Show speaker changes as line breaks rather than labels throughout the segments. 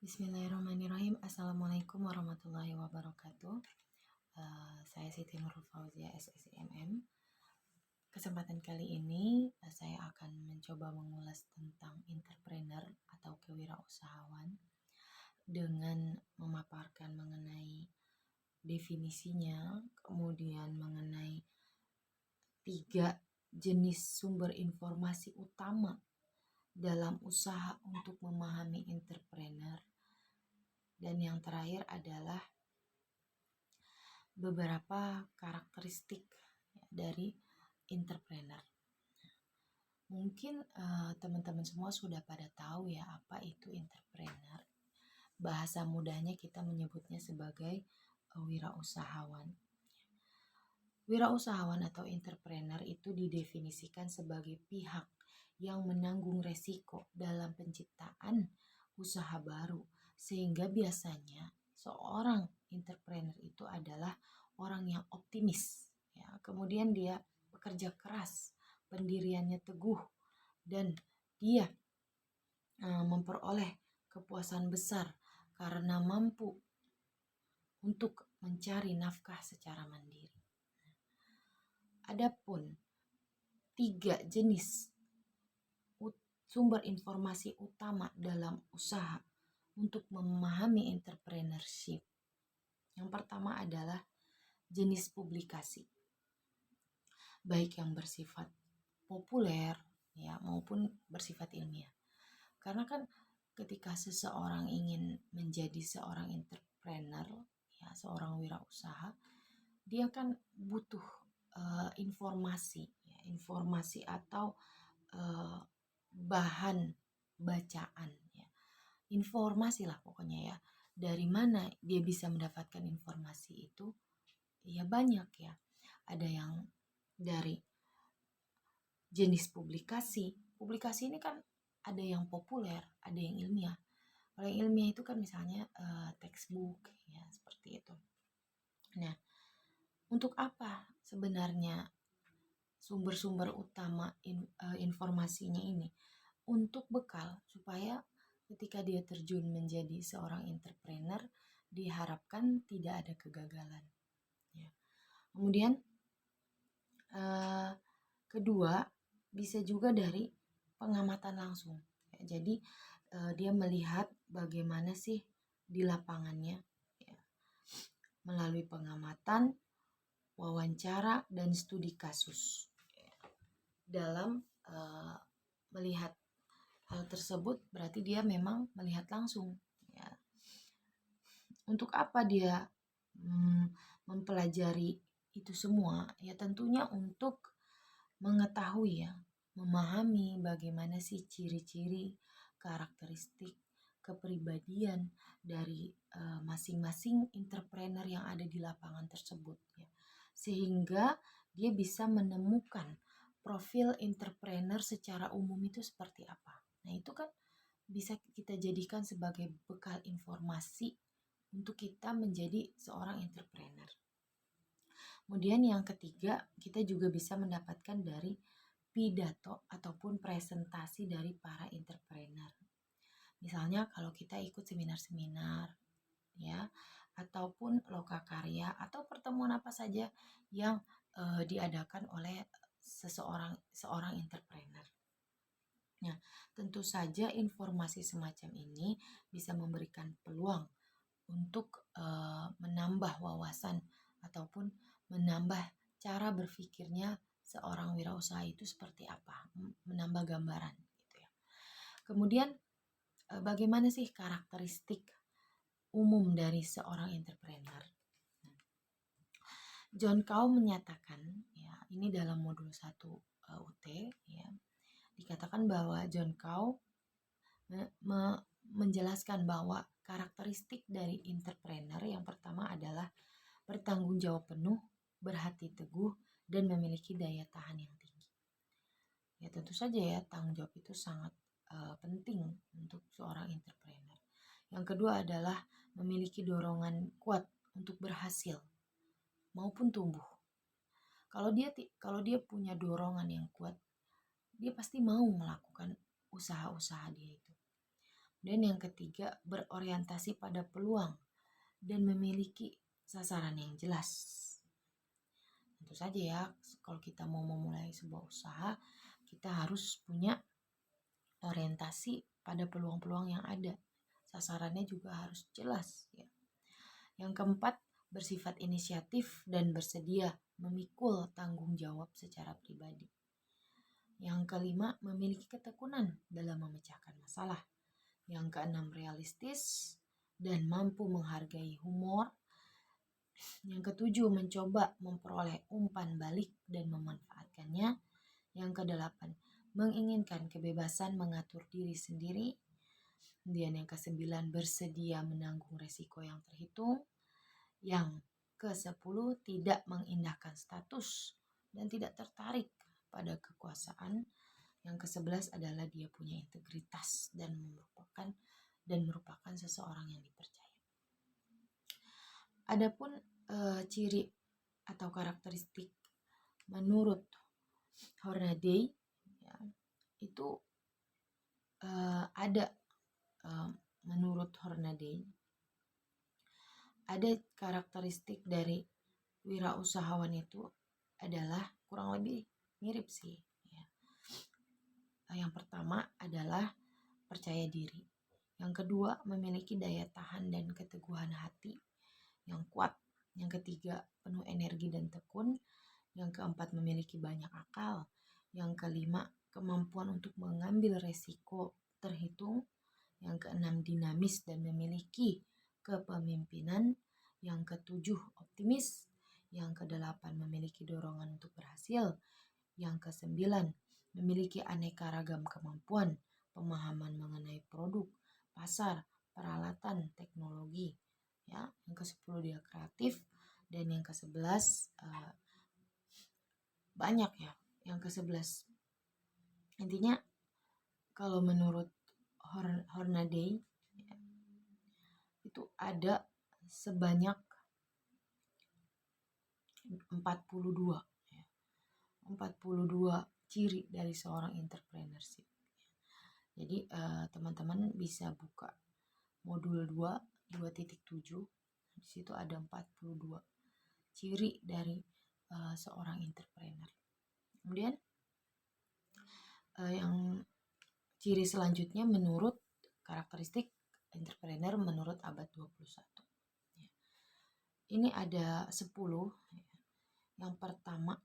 Bismillahirrahmanirrahim. Assalamualaikum warahmatullahi wabarakatuh. Saya Siti Nurul Fauzia, SSIMM. Kesempatan kali ini saya akan mencoba mengulas tentang entrepreneur atau kewirausahawan dengan memaparkan mengenai definisinya, kemudian mengenai 3 jenis sumber informasi utama dalam usaha untuk memahami entrepreneur. Dan yang terakhir adalah beberapa karakteristik dari entrepreneur. Mungkin teman-teman semua sudah pada tahu ya apa itu entrepreneur. Bahasa mudahnya kita menyebutnya sebagai wirausahawan. Wirausahawan atau entrepreneur itu didefinisikan sebagai pihak yang menanggung resiko dalam penciptaan usaha baru, sehingga biasanya seorang entrepreneur itu adalah orang yang optimis, ya. Kemudian dia bekerja keras, pendiriannya teguh, dan dia memperoleh kepuasan besar karena mampu untuk mencari nafkah secara mandiri. Adapun 3 jenis sumber informasi utama dalam usaha untuk memahami entrepreneurship. Yang pertama adalah jenis publikasi, baik yang bersifat populer ya maupun bersifat ilmiah. Karena kan ketika seseorang ingin menjadi seorang entrepreneur, ya seorang wirausaha, dia kan butuh informasi atau bahan bacaan ya. Informasi lah pokoknya ya. Dari mana dia bisa mendapatkan informasi itu? Ya banyak ya. Ada yang dari jenis publikasi. Publikasi ini kan ada yang populer, ada yang ilmiah. Kalau yang ilmiah itu kan misalnya textbook ya seperti itu. Nah, untuk apa sebenarnya sumber-sumber utama informasinya ini? Untuk bekal supaya ketika dia terjun menjadi seorang entrepreneur diharapkan tidak ada kegagalan. Ya. Kemudian kedua bisa juga dari pengamatan langsung. Ya, jadi dia melihat bagaimana sih di lapangannya ya. Melalui pengamatan, wawancara, dan studi kasus. Ya. Dalam melihat hal tersebut berarti dia memang melihat langsung ya. Untuk apa dia mempelajari itu semua? Ya tentunya untuk mengetahui ya, memahami bagaimana sih ciri-ciri, karakteristik, kepribadian dari masing-masing entrepreneur yang ada di lapangan tersebut ya. Sehingga dia bisa menemukan profil entrepreneur secara umum itu seperti apa. Nah, itu kan bisa kita jadikan sebagai bekal informasi untuk kita menjadi seorang entrepreneur. Kemudian yang ketiga, kita juga bisa mendapatkan dari pidato ataupun presentasi dari para entrepreneur. Misalnya kalau kita ikut seminar-seminar ya, ataupun lokakarya atau pertemuan apa saja yang diadakan oleh seorang entrepreneur. Nah, tentu saja informasi semacam ini bisa memberikan peluang untuk menambah wawasan ataupun menambah cara berpikirnya seorang wirausaha itu seperti apa, menambah gambaran gitu ya. Kemudian bagaimana sih karakteristik umum dari seorang entrepreneur? John Cao menyatakan ya, ini dalam modul 1 UT ya. Dikatakan bahwa John Cao menjelaskan bahwa karakteristik dari entrepreneur yang pertama adalah bertanggung jawab penuh, berhati teguh, dan memiliki daya tahan yang tinggi. Ya tentu saja ya, tanggung jawab itu sangat penting untuk seorang entrepreneur. Yang kedua adalah memiliki dorongan kuat untuk berhasil maupun tumbuh. Kalau dia punya dorongan yang kuat, dia pasti mau melakukan usaha-usaha dia itu. Dan yang ketiga, berorientasi pada peluang dan memiliki sasaran yang jelas. Tentu saja ya, kalau kita mau memulai sebuah usaha, kita harus punya orientasi pada peluang-peluang yang ada. Sasarannya juga harus jelas ya. Yang keempat, bersifat inisiatif dan bersedia memikul tanggung jawab secara pribadi. Yang kelima, memiliki ketekunan dalam memecahkan masalah. Yang keenam, realistis dan mampu menghargai humor. Yang ketujuh, mencoba memperoleh umpan balik dan memanfaatkannya. Yang kedelapan, menginginkan kebebasan mengatur diri sendiri. Kemudian yang kesembilan, bersedia menanggung resiko yang terhitung. Yang ke-10, tidak mengindahkan status dan tidak tertarik pada kekuasaan. Yang ke-11 adalah dia punya integritas dan merupakan seseorang yang dipercaya. Adapun ciri atau karakteristik menurut Hornaday ya, itu ada menurut Hornaday ada karakteristik dari wirausahawan itu adalah kurang lebih mirip sih ya. Yang pertama adalah percaya diri. Yang kedua, memiliki daya tahan dan keteguhan hati yang kuat. Yang ketiga, penuh energi dan tekun. Yang keempat, memiliki banyak akal. Yang kelima, kemampuan untuk mengambil resiko terhitung. Yang keenam, dinamis dan memiliki kepemimpinan. Yang ketujuh, optimis. Yang kedelapan, memiliki dorongan untuk berhasil. Yang kesembilan, memiliki aneka ragam kemampuan, pemahaman mengenai produk, pasar, peralatan, teknologi. Ya, yang ke-10 dia kreatif, dan yang ke-11 banyak ya. Yang ke-11 intinya kalau menurut Hornaday ya, itu ada sebanyak 42 ya. 42 ciri dari seorang entrepreneurship. Jadi teman-teman bisa buka modul 2.7. Di situ ada 42 ciri dari seorang entrepreneur. Kemudian yang ciri selanjutnya menurut karakteristik entrepreneur menurut abad 21. Ini ada 10. Yang pertama,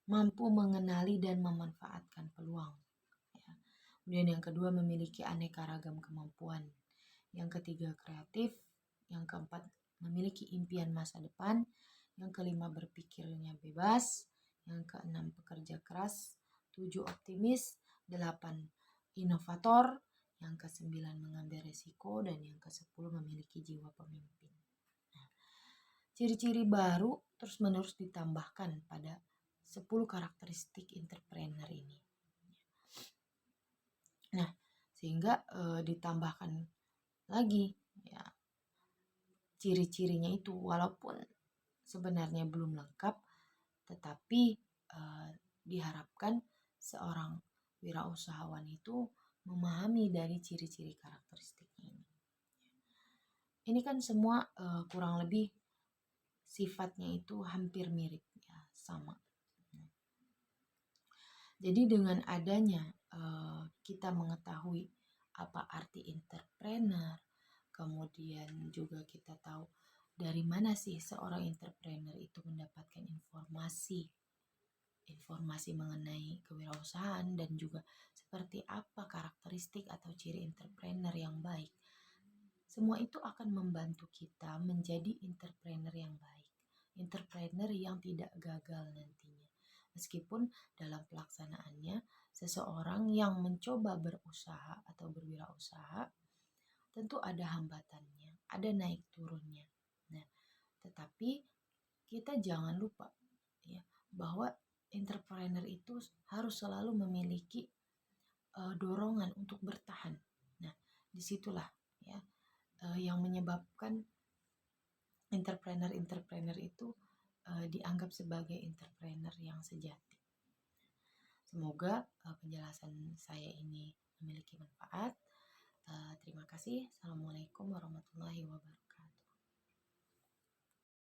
mampu mengenali dan memanfaatkan peluang. Kemudian yang kedua, memiliki aneka ragam kemampuan. Yang ketiga, kreatif. Yang keempat, memiliki impian masa depan. Yang kelima, berpikirnya bebas. Yang keenam, pekerja keras. 7, optimis. 8, inovator. Yang ke-9, mengambil resiko. Dan yang ke-10, memiliki jiwa pemimpin. Nah, ciri-ciri baru terus-menerus ditambahkan pada 10 karakteristik entrepreneur ini. Nah, sehingga ditambahkan lagi ya ciri-cirinya itu, walaupun sebenarnya belum lengkap, tetapi diharapkan seorang wirausahawan itu memahami dari ciri-ciri karakteristiknya ini. Ini kan semua kurang lebih sifatnya itu hampir mirip ya, sama. Jadi dengan adanya kita mengetahui apa arti entrepreneur, kemudian juga kita tahu dari mana sih seorang entrepreneur itu mendapatkan informasi mengenai kewirausahaan, dan juga seperti apa karakteristik atau ciri entrepreneur yang baik. Semua itu akan membantu kita menjadi entrepreneur yang baik, entrepreneur yang tidak gagal nantinya. Meskipun dalam pelaksanaannya seseorang yang mencoba berusaha atau berwirausaha tentu ada hambatannya, ada naik turunnya. Nah, tetapi kita jangan lupa ya bahwa entrepreneur itu harus selalu memiliki dorongan untuk bertahan. Nah, disitulah ya yang menyebabkan entrepreneur itu dianggap sebagai entrepreneur yang sejati. Semoga penjelasan saya ini memiliki manfaat. Terima kasih. Assalamualaikum warahmatullahi wabarakatuh.